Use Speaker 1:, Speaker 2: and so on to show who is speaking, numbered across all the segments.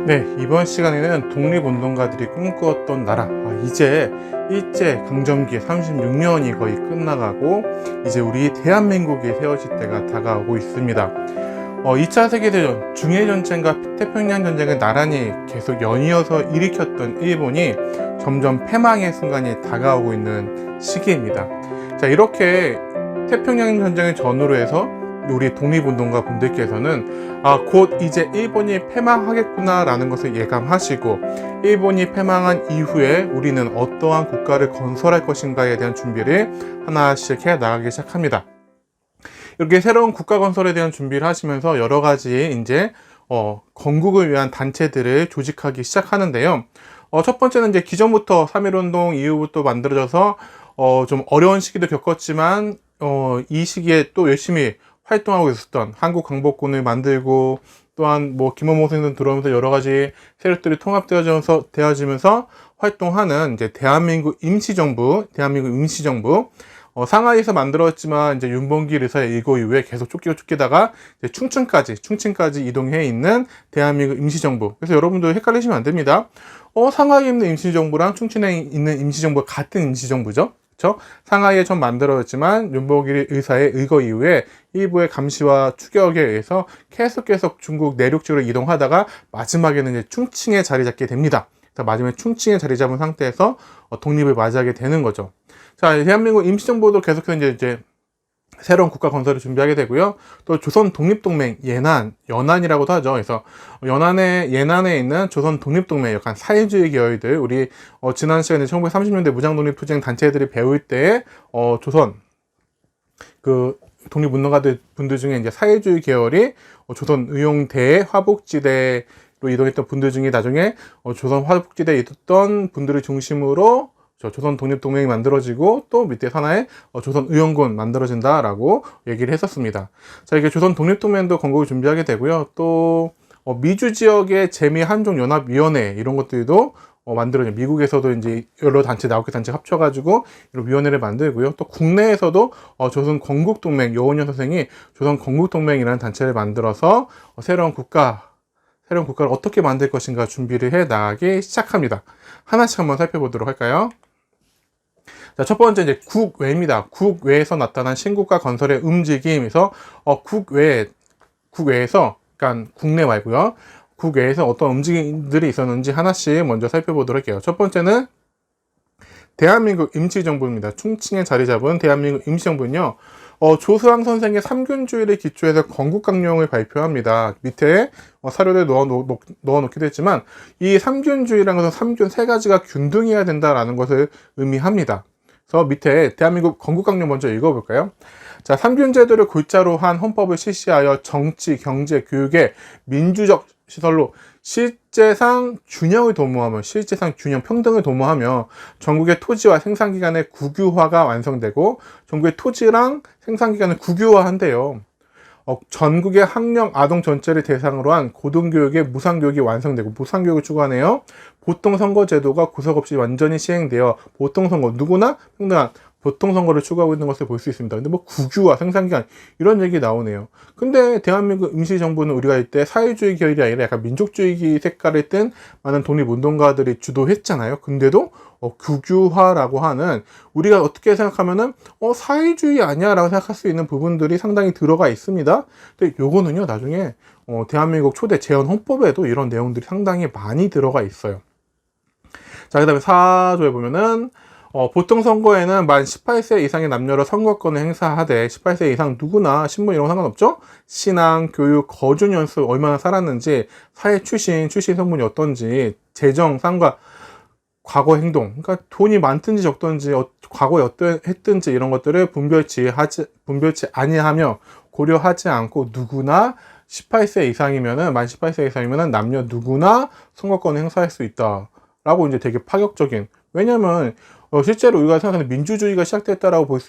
Speaker 1: 네, 이번 시간에는 독립운동가들이 꿈꾸었던 나라, 이제 일제강점기 36년이 거의 끝나가고 이제 우리 대한민국이 세워질 때가 다가오고 있습니다. 2차 세계대전, 중일전쟁과 태평양전쟁을 나란히 계속 연이어서 일으켰던 일본이 점점 패망의 순간이 다가오고 있는 시기입니다. 자, 이렇게 태평양전쟁을 전후로 해서 우리 독립운동가 분들께서는 곧 이제 일본이 패망하겠구나 라는 것을 예감하시고, 일본이 패망한 이후에 우리는 어떠한 국가를 건설할 것인가에 대한 준비를 하나씩 해 나가기 시작합니다. 이렇게 새로운 국가 건설에 대한 준비를 하시면서 여러 가지 이제 건국을 위한 단체들을 조직하기 시작하는데요. 첫 번째는 이제 기존부터 3.1운동 이후부터 만들어져서 좀 어려운 시기도 겪었지만 이 시기에 또 열심히 활동하고 있었던 한국광복군을 만들고, 또한 김원모 선생님 들어오면서 여러 가지 세력들이 통합되어지면서 활동하는 이제 대한민국 임시정부, 상하이에서 만들었지만 이제 윤봉길 의사의 일고 이후에 계속 쫓기다가 이제 충칭까지 이동해 있는 대한민국 임시정부. 그래서 여러분들 헷갈리시면 안 됩니다. 상하이에 있는 임시정부랑 충칭에 있는 임시정부가 같은 임시정부죠. 그렇죠? 상하이에 전 만들어졌지만 윤봉길 의사의 의거 이후에 일부의 감시와 추격에 의해서 계속 중국 내륙 쪽으로 이동하다가 마지막에는 이제 충칭에 자리 잡게 됩니다. 마지막에 충칭에 자리 잡은 상태에서 독립을 맞이하게 되는 거죠. 자, 대한민국 임시정부도 계속해서 이제 새로운 국가 건설을 준비하게 되고요. 또 조선 독립동맹, 연안이라고도 하죠. 그래서 예난에 있는 조선 독립동맹, 약간 사회주의 계열들, 우리 지난 시간에 1930년대 무장독립투쟁 단체들이 배울 때 조선 그 독립운동가들 분들 중에 이제 사회주의 계열이 조선 의용대 화북지대로 이동했던 분들 중에 나중에 조선 화북지대에 있었던 분들을 중심으로 조선 독립동맹이 만들어지고, 또 밑에 산하에 조선 의용군 만들어진다라고 얘기를 했었습니다. 자, 이게 조선 독립동맹도 건국을 준비하게 되고요. 또 미주 지역의 재미 한족연합위원회 이런 것들도 만들어요. 미국에서도 이제 여러 단체, 9개 단체 합쳐가지고 이런 위원회를 만들고요. 또 국내에서도 조선 건국동맹, 여운현 선생이 조선 건국동맹이라는 단체를 만들어서 새로운 국가를 어떻게 만들 것인가 준비를 해 나가기 시작합니다. 하나씩 한번 살펴보도록 할까요? 자, 첫 번째 이제 국외입니다. 국외에서 나타난 신국가 건설의 움직임에서 국외에서, 그러니까 국내 말고요. 국외에서 어떤 움직임들이 있었는지 하나씩 먼저 살펴보도록 할게요. 첫 번째는 대한민국 임시정부입니다. 충칭에 자리 잡은 대한민국 임시정부는요, 조수왕 선생의 삼균주의를 기초해서 건국강령을 발표합니다. 밑에 사료를 넣어놓기도 했지만, 이 삼균주의라는 것은 삼균 세 가지가 균등해야 된다라는 것을 의미합니다. 그래서 밑에 대한민국 건국강령 먼저 읽어볼까요? 자, 삼균제도를 골자로 한 헌법을 실시하여 정치, 경제, 교육의 민주적 시설로 실제상 균형, 평등을 도모하며 전국의 토지와 생산기관의 국유화가 완성되고, 전국의 토지랑 생산기관을 국유화한대요. 전국의 학령 아동 전체를 대상으로 한 고등교육의 무상교육이 완성되고, 무상교육을 추구하네요. 보통선거제도가 구석 없이 완전히 시행되어 보통선거, 누구나 평등한 보통선거를 추구하고 있는 것을 볼 수 있습니다. 근데 국유화, 생산기관 이런 얘기 나오네요. 근데 대한민국 임시정부는 우리가 이때 사회주의 계열이 아니라 약간 민족주의 색깔을 띤 많은 독립운동가들이 주도했잖아요. 근데도 국유화라고 하는, 우리가 어떻게 생각하면은 사회주의 아니야 라고 생각할 수 있는 부분들이 상당히 들어가 있습니다. 근데 요거는요, 나중에 대한민국 초대 재헌 헌법에도 이런 내용들이 상당히 많이 들어가 있어요. 자, 그 다음에 4조에 보면은 보통 선거에는 만 18세 이상의 남녀로 선거권을 행사하되, 18세 이상 누구나 신분 이런 거 상관없죠? 신앙, 교육, 거주 연수 얼마나 살았는지, 사회 출신 성분이 어떤지, 재정, 상과 과거 행동, 그러니까 돈이 많든지 적든지, 과거에 어떠했든지 이런 것들을 분별치 아니하며 고려하지 않고 누구나 18세 이상이면은, 만 18세 이상이면은 남녀 누구나 선거권을 행사할 수 있다라고 이제 되게 파격적인, 왜냐면 실제로 우리가 생각하는 민주주의가 시작됐다라고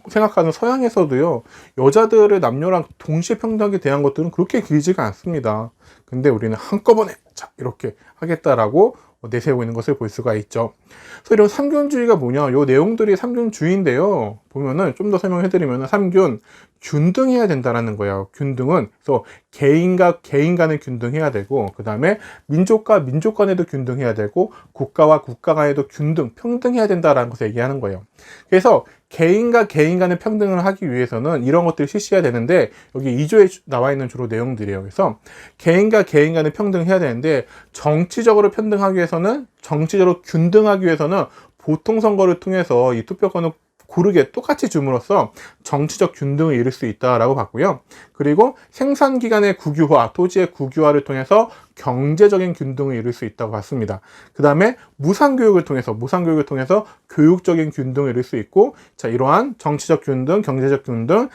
Speaker 1: 생각하는 서양에서도요, 여자들을 남녀랑 동시에 평등하게 대한 것들은 그렇게 길지가 않습니다. 근데 우리는 한꺼번에 이렇게 하겠다라고 내세우고 있는 것을 볼 수가 있죠. 그래서 이런 삼균주의가 뭐냐, 요 내용들이 삼균주의인데요, 보면은 좀 더 설명해드리면은 삼균 균등해야 된다라는 거예요. 균등은 그래서 개인과 개인 간에 균등해야 되고, 그 다음에 민족과 민족 간에도 균등해야 되고, 국가와 국가 간에도 균등, 평등해야 된다라는 것을 얘기하는 거예요. 그래서 개인과 개인 간의 평등을 하기 위해서는 이런 것들을 실시해야 되는데, 여기 2조에 나와 있는 주로 내용들이에요. 그래서 개인과 개인 간에 평등해야 되는데, 정치적으로 평등하기 위해서는, 정치적으로 균등하기 위해서는 보통 선거를 통해서 이 투표권을 고르게 똑같이 줌으로써 정치적 균등을 이룰 수 있다라고 봤고요. 그리고 생산기관의 국유화, 토지의 국유화를 통해서 경제적인 균등을 이룰 수 있다고 봤습니다. 그 다음에 무상교육을 통해서 교육적인 균등을 이룰 수 있고, 자, 이러한 정치적 균등, 경제적 균등,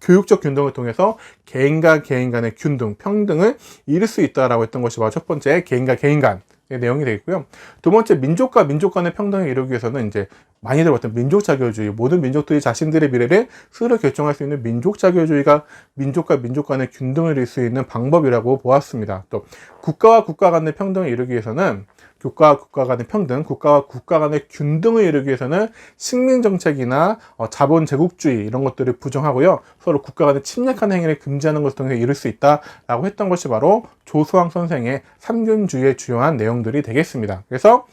Speaker 1: 교육적 균등을 통해서 개인과 개인 간의 균등, 평등을 이룰 수 있다라고 했던 것이 바로 첫 번째 개인과 개인 간의 내용이 되겠고요. 두 번째 민족과 민족 간의 평등을 이루기 위해서는 이제 많이 들어봤던 민족자결주의, 모든 민족들이 자신들의 미래를 스스로 결정할 수 있는 민족자결주의가 민족과 민족 간의 균등을 이룰 수 있는 방법이라고 보았습니다. 또 국가와 국가 간의 평등을 이루기 위해서는 국가와 국가 간의 평등, 국가와 국가 간의 균등을 이루기 위해서는 식민정책이나 자본 제국주의 이런 것들을 부정하고요. 서로 국가 간의 침략하는 행위를 금지하는 것을 통해서 이룰 수 있다라고 했던 것이 바로 조수왕 선생의 삼균주의의 주요한 내용들이 되겠습니다. 그래서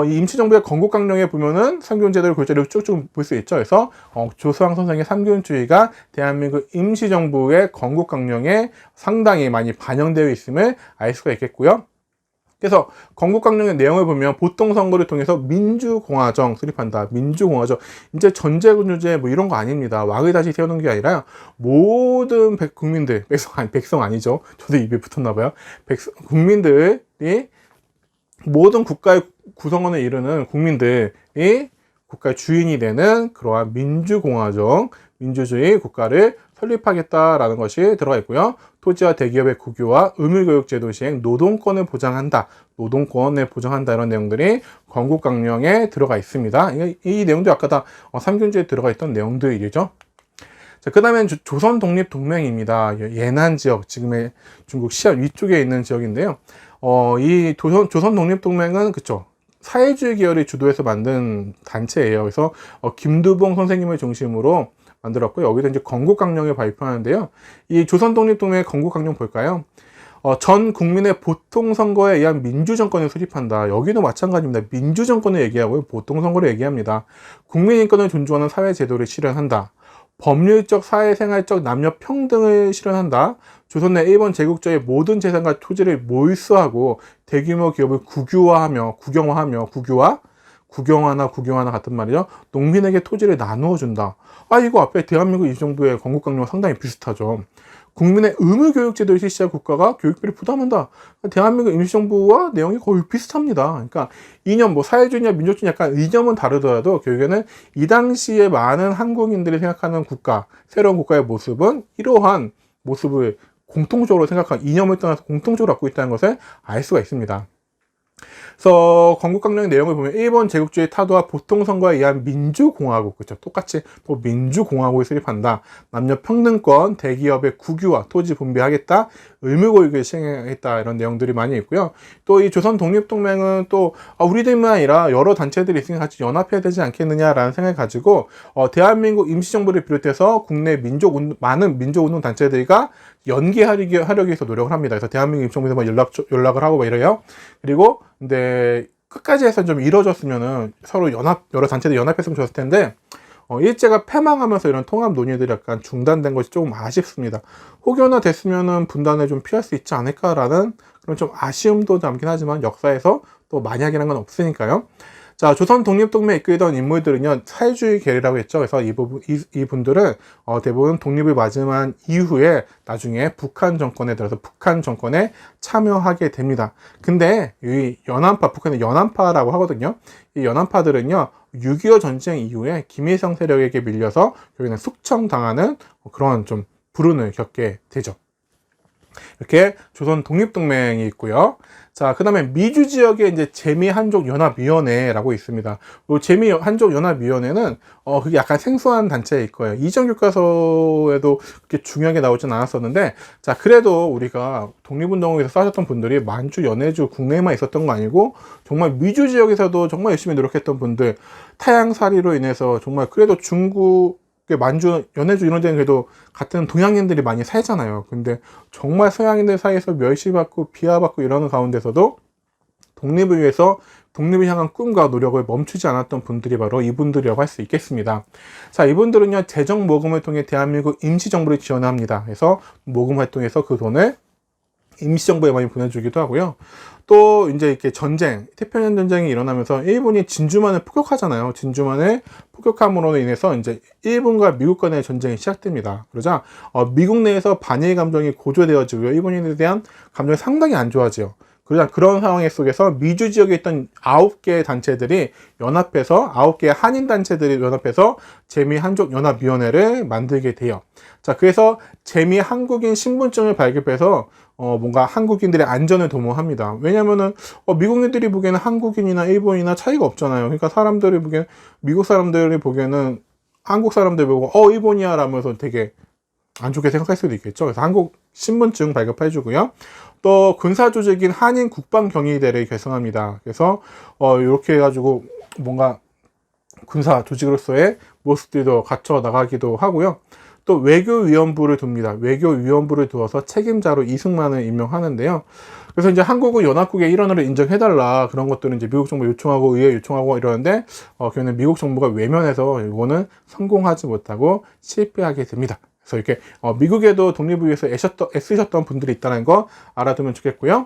Speaker 1: 이 임시정부의 건국강령에 보면은 삼균제도를 골자로 쭉쭉 볼 수 있죠. 그래서 조수왕 선생의 삼균주의가 대한민국 임시정부의 건국강령에 상당히 많이 반영되어 있음을 알 수가 있겠고요. 그래서 건국강령의 내용을 보면 보통 선거를 통해서 민주공화정 수립한다. 민주공화정. 이제 전제군주제 뭐 이런 거 아닙니다. 왕을 다시 세우는 게 아니라 모든 국민들, 백성 아니죠. 저도 입에 붙었나 봐요. 국민들이 모든 국가의 구성원을 이루는 국민들이 국가의 주인이 되는 그러한 민주공화정, 민주주의 국가를 설립하겠다라는 것이 들어가 있고요. 토지와 대기업의 국유화, 의무교육제도 시행, 노동권을 보장한다. 노동권을 보장한다. 이런 내용들이 건국강령에 들어가 있습니다. 이 내용도 아까 다 삼균제에 들어가 있던 내용들이죠. 자, 그 다음엔 조선 독립동맹입니다. 예난 지역, 지금의 중국 시안 위쪽에 있는 지역인데요. 이 조선 독립동맹은 그쵸. 사회주의 계열이 주도해서 만든 단체예요. 그래서 김두봉 선생님을 중심으로 만들었고, 여기도 이제 건국강령을 발표하는데요. 이 조선 독립동맹의 건국강령 볼까요? 전 국민의 보통선거에 의한 민주정권을 수립한다. 여기도 마찬가지입니다. 민주정권을 얘기하고요. 보통선거를 얘기합니다. 국민인권을 존중하는 사회제도를 실현한다. 법률적, 사회생활적 남녀 평등을 실현한다. 조선 내 일본 제국자의 모든 재산과 토지를 몰수하고 대규모 기업을 국유화하며, 국영화나 같은 말이죠. 농민에게 토지를 나누어 준다. 이거 앞에 대한민국 임시정부의 건국강령과 상당히 비슷하죠. 국민의 의무교육제도를 실시할 국가가 교육비를 부담한다. 대한민국 임시정부와 내용이 거의 비슷합니다. 그러니까 이념, 사회주의냐 민족주의 약간 이념은 다르더라도 결국에는 이 당시에 많은 한국인들이 생각하는 국가, 새로운 국가의 모습은 이러한 모습을 공통적으로 생각하는, 이념을 떠나서 공통적으로 갖고 있다는 것을 알 수가 있습니다. 그래서 건국강령의 내용을 보면 일본 제국주의 타도와 보통선거에 의한 민주공화국, 그렇죠? 똑같이 또 민주공화국을 수립한다. 남녀 평등권, 대기업의 국유화, 토지 분배하겠다, 의무교육을 시행하겠다, 이런 내용들이 많이 있고요. 또 이 조선 독립동맹은 또 우리들만 아니라 여러 단체들이 있으니 같이 연합해야 되지 않겠느냐라는 생각을 가지고 대한민국 임시정부를 비롯해서 국내 많은 민족운동 단체들과 연계하려기 위해서 노력을 합니다. 그래서 대한민국 임시정부에서 연락을 하고 이래요. 그리고 근데 끝까지 해서 좀 이루어졌으면은 서로 여러 단체들 연합했으면 좋았을 텐데 일제가 패망하면서 이런 통합 논의들이 약간 중단된 것이 조금 아쉽습니다. 혹여나 됐으면은 분단을 좀 피할 수 있지 않을까라는 그런 좀 아쉬움도 남긴 하지만 역사에서 또 만약이라는 건 없으니까요. 자, 조선 독립동맹에 이끌던 인물들은요, 사회주의 계열이라고 했죠. 그래서 이분들은 대부분 독립을 맞이한 이후에 나중에 북한 정권에 들어서 북한 정권에 참여하게 됩니다. 근데 이 북한의 연안파라고 하거든요. 이 연안파들은요, 6.25 전쟁 이후에 김일성 세력에게 밀려서 결국에는 숙청당하는 그런 좀 불운을 겪게 되죠. 이렇게 조선 독립동맹이 있고요. 자, 그 다음에 미주 지역에 이제 재미한족연합위원회라고 있습니다. 이 재미한족연합위원회는 그게 약간 생소한 단체일 거예요. 이전 교과서에도 그렇게 중요하게 나오진 않았었는데, 자, 그래도 우리가 독립운동에서 싸우셨던 분들이 만주, 연해주, 국내에만 있었던 거 아니고, 정말 미주 지역에서도 정말 열심히 노력했던 분들, 타양살이로 인해서 정말 그래도 중국, 만주, 연해주 이런 데는 그래도 같은 동양인들이 많이 살잖아요. 근데 정말 서양인들 사이에서 멸시받고 비하받고 이러는 가운데서도 독립을 위해서 독립을 향한 꿈과 노력을 멈추지 않았던 분들이 바로 이분들이라고 할 수 있겠습니다. 자, 이분들은요, 재정 모금을 통해 대한민국 임시정부를 지원합니다. 그래서 모금 활동에서 그 돈을 임시정부에 많이 보내주기도 하고요. 또 이제 이렇게 전쟁, 태평양 전쟁이 일어나면서 일본이 진주만을 폭격하잖아요. 진주만을 폭격함으로 인해서 이제 일본과 미국 간의 전쟁이 시작됩니다. 그러자 미국 내에서 반일 감정이 고조되어지고요. 일본인에 대한 감정이 상당히 안 좋아져요. 그러자 그런 상황 속에서 미주 지역에 있던 9개의 단체들이 연합해서 9개의 한인 단체들이 연합해서 재미한족연합위원회를 만들게 돼요. 자, 그래서 재미한국인 신분증을 발급해서 뭔가 한국인들의 안전을 도모합니다. 왜냐면은 미국인들이 보기에는 한국인이나 일본이나 차이가 없잖아요. 그러니까 사람들이 보기에는 미국 사람들이 보기에는 한국 사람들 보고 일본이야 라면서 되게 안 좋게 생각할 수도 있겠죠. 그래서 한국 신분증 발급해 주고요. 또 군사 조직인 한인 국방경위대를 결성합니다. 그래서 이렇게 해가지고 뭔가 군사 조직으로서의 모습들도 갖춰 나가기도 하고요. 또 외교위원부를 둡니다. 외교위원부를 두어서 책임자로 이승만을 임명하는데요. 그래서 이제 한국은 연합국의 일원으로 인정해달라 그런 것들은 이제 미국 정부 요청하고 의회 요청하고 이러는데 걔는 미국 정부가 외면해서 이거는 성공하지 못하고 실패하게 됩니다. 그래서 이렇게 미국에도 독립을 위해서 애쓰셨던 분들이 있다는 거 알아두면 좋겠고요.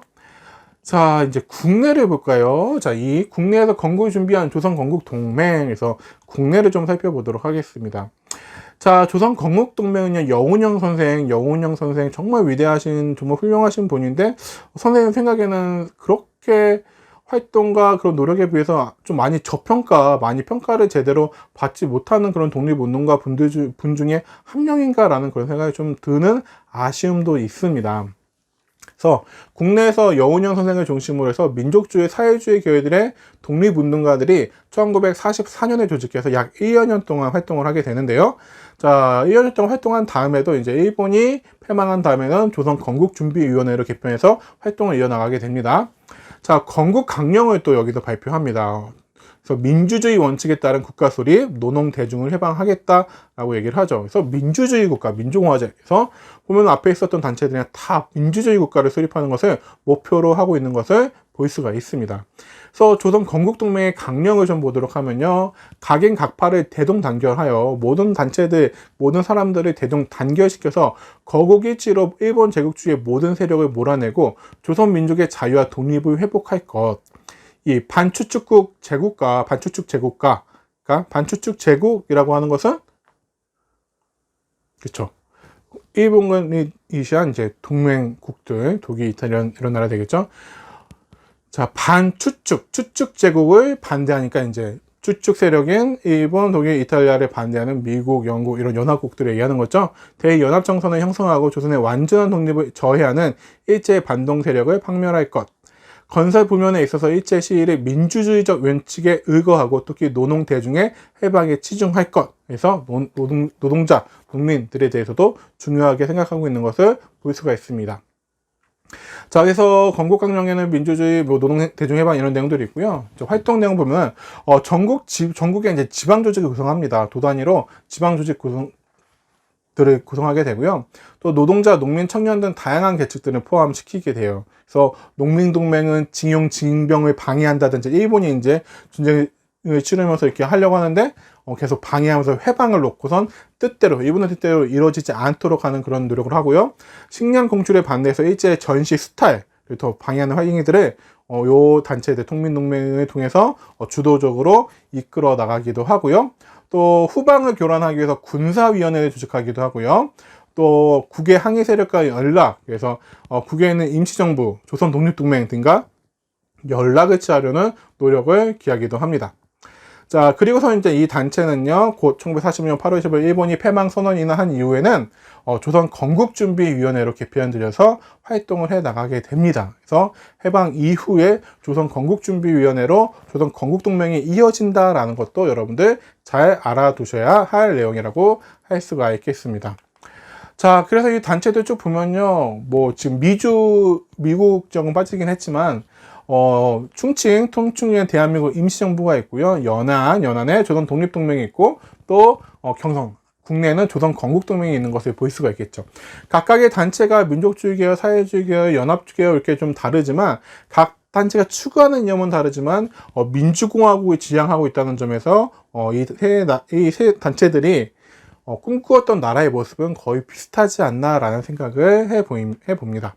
Speaker 1: 자, 이제 국내를 볼까요? 자, 이 국내에서 건국을 준비한 조선 건국 동맹에서 국내를 좀 살펴보도록 하겠습니다. 자, 조선 건국 동맹은요, 여운형 선생 정말 위대하신, 정말 훌륭하신 분인데, 선생님 생각에는 그렇게 활동과 그런 노력에 비해서 좀 많이 많이 평가를 제대로 받지 못하는 그런 독립운동가 분 중에 한 명인가라는 그런 생각이 좀 드는 아쉬움도 있습니다. 그래서 국내에서 여운형 선생을 중심으로 해서 민족주의, 사회주의 계열들의 독립운동가들이 1944년에 조직해서 약 1여 년 동안 활동을 하게 되는데요. 자, 1여 년 동안 활동한 다음에도 이제 일본이 패망한 다음에는 조선 건국준비위원회를 개편해서 활동을 이어나가게 됩니다. 자, 건국 강령을 또 여기서 발표합니다. 그래서 민주주의 원칙에 따른 국가 수립, 노농 대중을 해방하겠다라고 얘기를 하죠. 그래서 민주주의 국가, 민주공화제에서 보면 앞에 있었던 단체들이 다 민주주의 국가를 수립하는 것을 목표로 하고 있는 것을 볼 수가 있습니다. 그래서 조선 건국동맹의 강령을 좀 보도록 하면요, 각인각파를 대동단결하여 모든 단체들, 모든 사람들을 대동단결시켜서 거국일치로 일본 제국주의의 모든 세력을 몰아내고 조선 민족의 자유와 독립을 회복할 것. 이 반추축 제국이라고 하는 것은 그렇죠. 일본이 이시한 이제 동맹국들, 독일, 이탈리아 이런 나라 되겠죠. 자, 추축 제국을 반대하니까 이제 추축 세력인 일본, 독일, 이탈리아를 반대하는 미국, 영국 이런 연합국들을 얘기하는 거죠. 대연합정선을 형성하고 조선의 완전한 독립을 저해하는 일제 반동 세력을 박멸할 것. 건설 부면에 있어서 일제 시위를 민주주의적 원칙에 의거하고 특히 노농 대중의 해방에 치중할 것. 그래서 노동자, 농민들에 대해서도 중요하게 생각하고 있는 것을 볼 수가 있습니다. 자, 그래서 건국강령에는 민주주의, 노동 대중 해방 이런 내용들이 있고요. 활동 내용 보면 전국에 이제 지방 조직을 구성합니다. 도 단위로 지방 조직 들을 구성하게 되고요. 또 노동자, 농민, 청년 등 다양한 계층들을 포함시키게 돼요. 그래서 농민동맹은 징용징병을 방해한다든지 일본이 이제 전쟁을 치르면서 이렇게 하려고 하는데 계속 방해하면서 회방을 놓고선 일본의 뜻대로 이루어지지 않도록 하는 그런 노력을 하고요. 식량 공출에 반대해서 일제 전시 수탈을 더 방해하는 활동들을 요 단체들 통민동맹을 통해서 주도적으로 이끌어 나가기도 하고요. 또 후방을 교란하기 위해서 군사위원회를 조직하기도 하고요. 또 국외 항의 세력과의 연락, 그래서 국외에 있는 임시정부, 조선 독립동맹 등과 연락을 취하려는 노력을 기하기도 합니다. 자, 그리고서 이제 이 단체는요, 곧 1945년 8월 15일 일본이 패망 선언이나 한 이후에는 조선 건국준비위원회로 개편되어서 활동을 해 나가게 됩니다. 그래서 해방 이후에 조선 건국준비위원회로 조선 건국동맹이 이어진다라는 것도 여러분들 잘 알아두셔야 할 내용이라고 할 수가 있겠습니다. 자, 그래서 이 단체들 쭉 보면요, 뭐 지금 미국 정은 빠지긴 했지만 충칭, 통칭의 대한민국 임시정부가 있고요. 연안에 조선 독립동맹이 있고, 또, 경성, 국내에는 조선 건국동맹이 있는 것을 볼 수가 있겠죠. 각각의 단체가 민족주의 계열, 사회주의 계열, 연합주의 계열 이렇게 좀 다르지만, 각 단체가 추구하는 이념은 다르지만, 민주공화국을 지향하고 있다는 점에서, 이 세 단체들이 꿈꾸었던 나라의 모습은 거의 비슷하지 않나라는 생각을 해봅니다.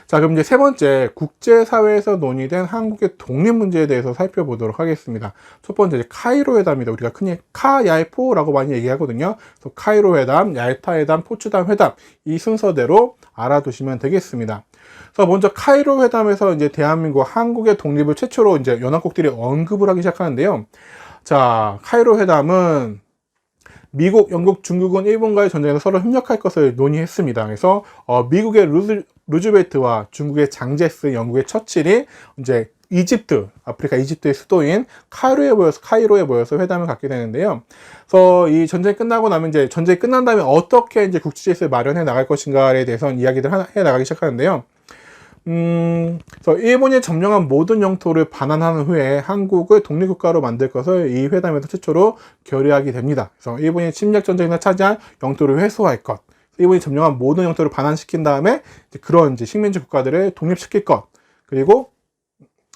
Speaker 1: 자, 그럼 이제 세 번째, 국제사회에서 논의된 한국의 독립 문제에 대해서 살펴보도록 하겠습니다. 첫 번째, 카이로 회담입니다. 우리가 흔히 카야이포라고 많이 얘기하거든요. 그래서 카이로 회담, 얄타 회담, 포츠담 회담, 이 순서대로 알아두시면 되겠습니다. 그래서 먼저 카이로 회담에서 이제 대한민국, 한국의 독립을 최초로 이제 연합국들이 언급을 하기 시작하는데요. 자, 카이로 회담은 미국, 영국, 중국은 일본과의 전쟁에서 서로 협력할 것을 논의했습니다. 그래서 미국의 루즈벨트와 중국의 장제스, 영국의 처칠이 이제 아프리카 이집트의 수도인 카이로에 모여서 회담을 갖게 되는데요. 그래서 이 전쟁이 끝나고 나면 이제 전쟁이 끝난 다음에 어떻게 이제 국제 질서를 마련해 나갈 것인가에 대해서는 이야기를 해 나가기 시작하는데요. 그래서 일본이 점령한 모든 영토를 반환한 후에 한국을 독립국가로 만들 것을 이 회담에서 최초로 결의하게 됩니다. 그래서 일본이 침략 전쟁에서 차지한 영토를 회수할 것, 일본이 점령한 모든 영토를 반환시킨 다음에 그런 이제 식민지 국가들을 독립시킬 것, 그리고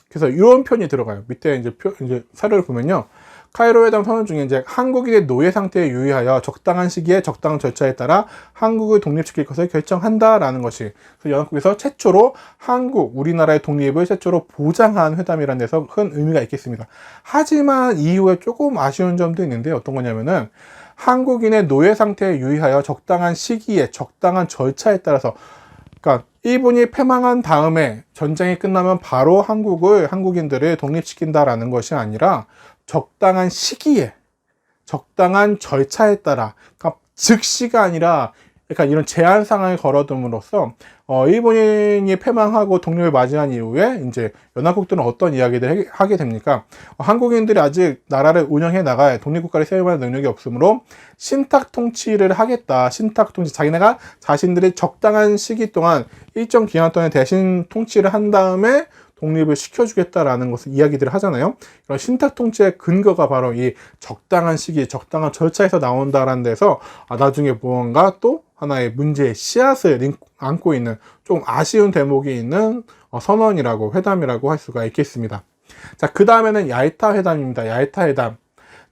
Speaker 1: 그래서 이런 표현이 들어가요. 밑에 이제 사료를 보면요. 카이로 회담 선언 중에 이제 한국인의 노예 상태에 유의하여 적당한 시기에 적당한 절차에 따라 한국을 독립시킬 것을 결정한다라는 것이 그래서 연합국에서 최초로 우리나라의 독립을 최초로 보장한 회담이라는 데서 큰 의미가 있겠습니다. 하지만 이후에 조금 아쉬운 점도 있는데 어떤 거냐면은 한국인의 노예 상태에 유의하여 적당한 시기에 적당한 절차에 따라서 그러니까 일본이 패망한 다음에 전쟁이 끝나면 바로 한국인들을 독립시킨다라는 것이 아니라 적당한 시기에, 적당한 절차에 따라, 그러니까 즉시가 아니라, 그러니까 이런 제한 상황을 걸어둠으로써, 일본인이 패망하고 독립을 맞이한 이후에, 이제, 연합국들은 어떤 이야기들을 하게 됩니까? 한국인들이 아직 나라를 운영해 나갈 독립국가를 세워갈 능력이 없으므로, 신탁 통치를 하겠다. 신탁 통치, 자기네가 자신들이 적당한 시기 동안, 일정 기간 동안 대신 통치를 한 다음에, 독립을 시켜주겠다라는 것을 이야기들을 하잖아요. 이런 신탁 통치의 근거가 바로 이 적당한 시기, 적당한 절차에서 나온다라는 데서 나중에 무언가 또 하나의 문제의 씨앗을 안고 있는 좀 아쉬운 대목이 있는 회담이라고 할 수가 있겠습니다. 자, 그 다음에는 얄타 회담입니다. 얄타 회담.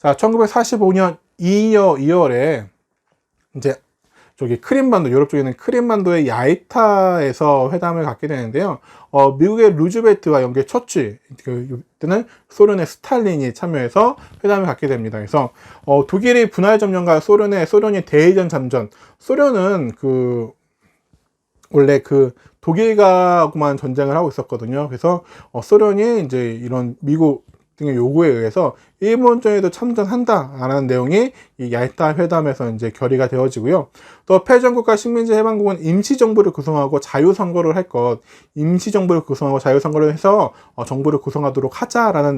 Speaker 1: 자, 1945년 2월에 이제 유럽 쪽에 있는 크림반도의 얄타에서 회담을 갖게 되는데요. 미국의 루즈벨트와 영국의 처칠, 그때는 소련의 스탈린이 참여해서 회담을 갖게 됩니다. 그래서, 독일이 분할 점령과 소련이 대의전 잠전, 소련은 원래 독일과만 전쟁을 하고 있었거든요. 그래서, 소련이 이제 이런 미국 등의 요구에 의해서 일본전에도 참전한다라는 내용이 이 얄타 회담에서 이제 결의가 되어지고요. 또 패전국가 식민지 해방국은 임시정부를 구성하고 자유선거를 할 것, 임시정부를 구성하고 자유선거를 해서 정부를 구성하도록 하자라는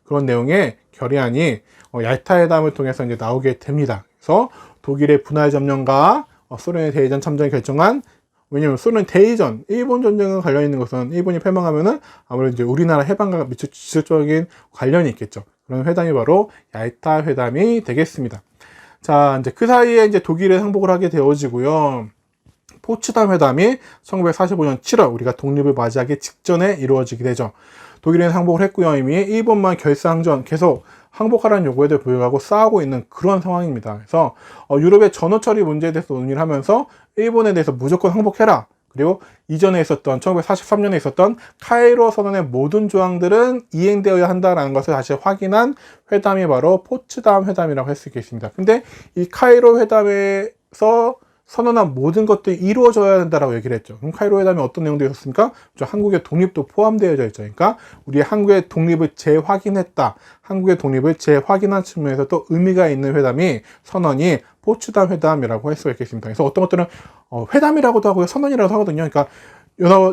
Speaker 1: 그런 내용의 결의안이 얄타 회담을 통해서 이제 나오게 됩니다. 그래서 독일의 분할 점령과 소련의 대의전 참전을 결정한 왜냐면 소련 대의전, 일본 전쟁과 관련 있는 것은 일본이 패망하면은 아무래도 이제 우리나라 해방과 직접적인 관련이 있겠죠. 그런 회담이 바로 얄타 회담이 되겠습니다. 자, 이제 그 사이에 이제 독일에 항복을 하게 되어지고요. 포츠담 회담이 1945년 7월 우리가 독립을 맞이하기 직전에 이루어지게 되죠. 독일은 항복을 했고요. 이미 일본만 결사항전 계속 항복하라는 요구에도 불구하고 싸우고 있는 그런 상황입니다. 그래서 유럽의 전후 처리 문제에 대해서 논의를 하면서 일본에 대해서 무조건 항복해라. 그리고 이전에 있었던 1943년에 있었던 카이로 선언의 모든 조항들은 이행되어야 한다는 것을 다시 확인한 회담이 바로 포츠담 회담이라고 할 수 있겠습니다. 근데 이 카이로 회담에서 선언한 모든 것들이 이루어져야 된다라고 얘기를 했죠. 그럼 카이로 회담에 어떤 내용들이 있었습니까? 한국의 독립도 포함되어 있죠. 그러니까 우리 한국의 독립을 재확인했다. 한국의 독립을 재확인한 측면에서 또 의미가 있는 회담이 선언이 포츠담 회담이라고 할 수가 있겠습니다. 그래서 어떤 것들은 회담이라고도 하고요, 선언이라고 하거든요. 그러니까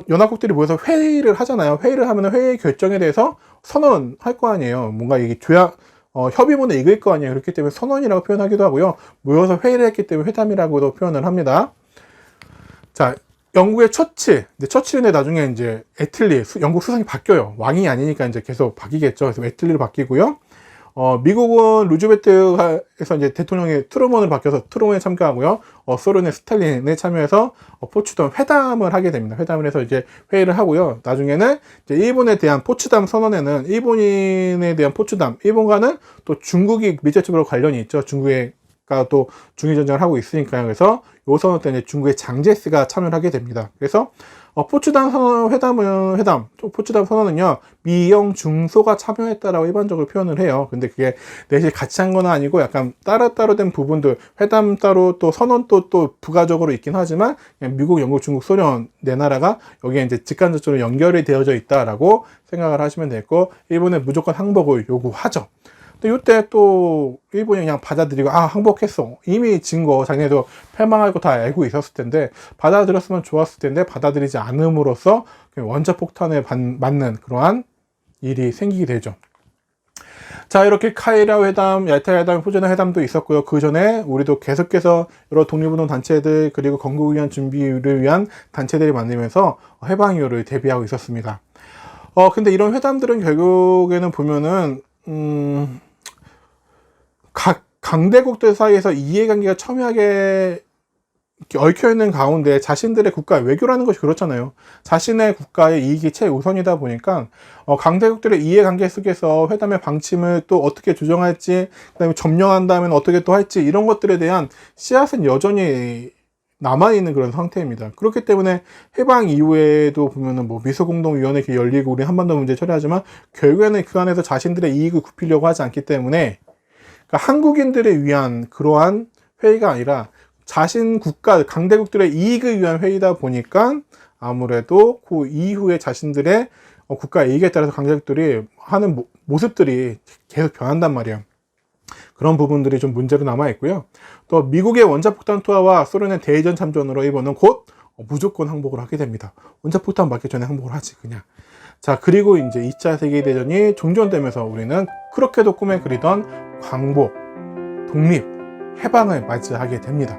Speaker 1: 연합국들이 모여서 회의를 하잖아요. 회의를 하면 회의 결정에 대해서 선언할 거 아니에요. 뭔가 이게 협의문에 읽을 거 아니에요. 그렇기 때문에 선언이라고 표현하기도 하고요. 모여서 회의를 했기 때문에 회담이라고도 표현을 합니다. 자, 영국의 처칠인데 나중에 이제 애틀리, 영국 수상이 바뀌어요. 왕이 아니니까 이제 계속 바뀌겠죠. 그래서 애틀리로 바뀌고요. 미국은 루즈벨트에서 이제 대통령이 트루먼으로 바뀌어서 트루먼에 참가하고요. 소련의 스탈린에 참여해서 포츠담 회담을 하게 됩니다. 회담을 해서 이제 회의를 하고요. 나중에는 이제 일본에 대한 포츠담 선언에는 일본인에 대한 포츠담, 일본과는 또 중국이 밀접적으로 관련이 있죠. 중국과 또 중일 전쟁을 하고 있으니까요. 그래서 요 선언 때 이제 중국의 장제스가 참여를 하게 됩니다. 그래서 포츠담 선언은요, 미영 중소가 참여했다라고 일반적으로 표현을 해요. 근데 그게 넷이 같이 한 건 아니고 약간 따로따로 된 부분들, 회담 따로 또 선언도 또 부가적으로 있긴 하지만, 그냥 미국, 영국, 중국, 소련 네 나라가 여기에 이제 직간접적으로 연결이 되어져 있다라고 생각을 하시면 되고, 일본에 무조건 항복을 요구하죠. 근데 이때 또 일본이 그냥 받아들이고, 항복했어. 이미 진 거 자기네도 패망할 거 다 알고 있었을 텐데 받아들였으면 좋았을 텐데 받아들이지 않음으로써 원자폭탄에 맞는 그러한 일이 생기게 되죠. 자, 이렇게 카이라 회담, 얄타 회담, 포츠담 회담도 있었고요. 그 전에 우리도 계속해서 여러 독립운동 단체들 그리고 건국을 위한 준비를 위한 단체들이 만들면서 해방 이후를 대비하고 있었습니다. 근데 이런 회담들은 결국에는 보면은 각 강대국들 사이에서 이해관계가 첨예하게 얽혀있는 가운데 자신들의 국가 외교라는 것이 그렇잖아요. 자신의 국가의 이익이 최우선이다 보니까 강대국들의 이해관계 속에서 회담의 방침을 또 어떻게 조정할지, 그다음에 점령한다면 어떻게 또 할지, 이런 것들에 대한 씨앗은 여전히 남아있는 그런 상태입니다. 그렇기 때문에 해방 이후에도 보면은 미소공동위원회 이렇게 열리고 우리 한반도 문제 처리하지만 결국에는 그 안에서 자신들의 이익을 굽히려고 하지 않기 때문에, 그러니까 한국인들을 위한 그러한 회의가 아니라 자신 국가, 강대국들의 이익을 위한 회의다 보니까 아무래도 그 이후에 자신들의 국가 이익에 따라서 강대국들이 하는 모습들이 계속 변한단 말이에요. 그런 부분들이 좀 문제로 남아있고요. 또 미국의 원자폭탄 투하와 소련의 대전 참전으로 일본은 곧 무조건 항복을 하게 됩니다. 원자폭탄 맞기 전에 항복을 하지, 그냥. 자, 그리고 이제 2차 세계대전이 종전되면서 우리는 그렇게도 꿈에 그리던 광복, 독립, 해방을 맞이하게 됩니다.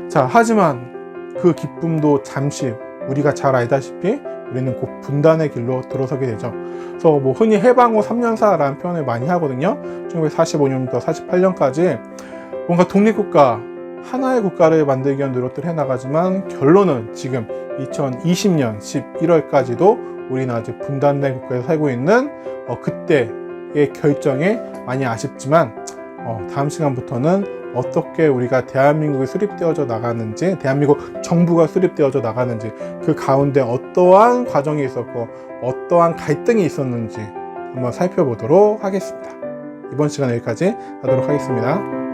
Speaker 1: 자, 하지만 그 기쁨도 잠시, 우리가 잘 알다시피 우리는 곧 분단의 길로 들어서게 되죠. 그래서 흔히 해방 후 3년사라는 표현을 많이 하거든요. 1945년부터 48년까지 뭔가 독립국가, 하나의 국가를 만들기 위한 노력들을 해나가지만 결론은 지금 2020년 11월까지도 우리는 아직 분단된 국가에 살고 있는 그때의 결정에 많이 아쉽지만 다음 시간부터는 어떻게 우리가 대한민국이 수립되어져 나가는지, 대한민국 정부가 수립되어져 나가는지, 그 가운데 어떠한 과정이 있었고 어떠한 갈등이 있었는지 한번 살펴보도록 하겠습니다. 이번 시간 여기까지 하도록 하겠습니다.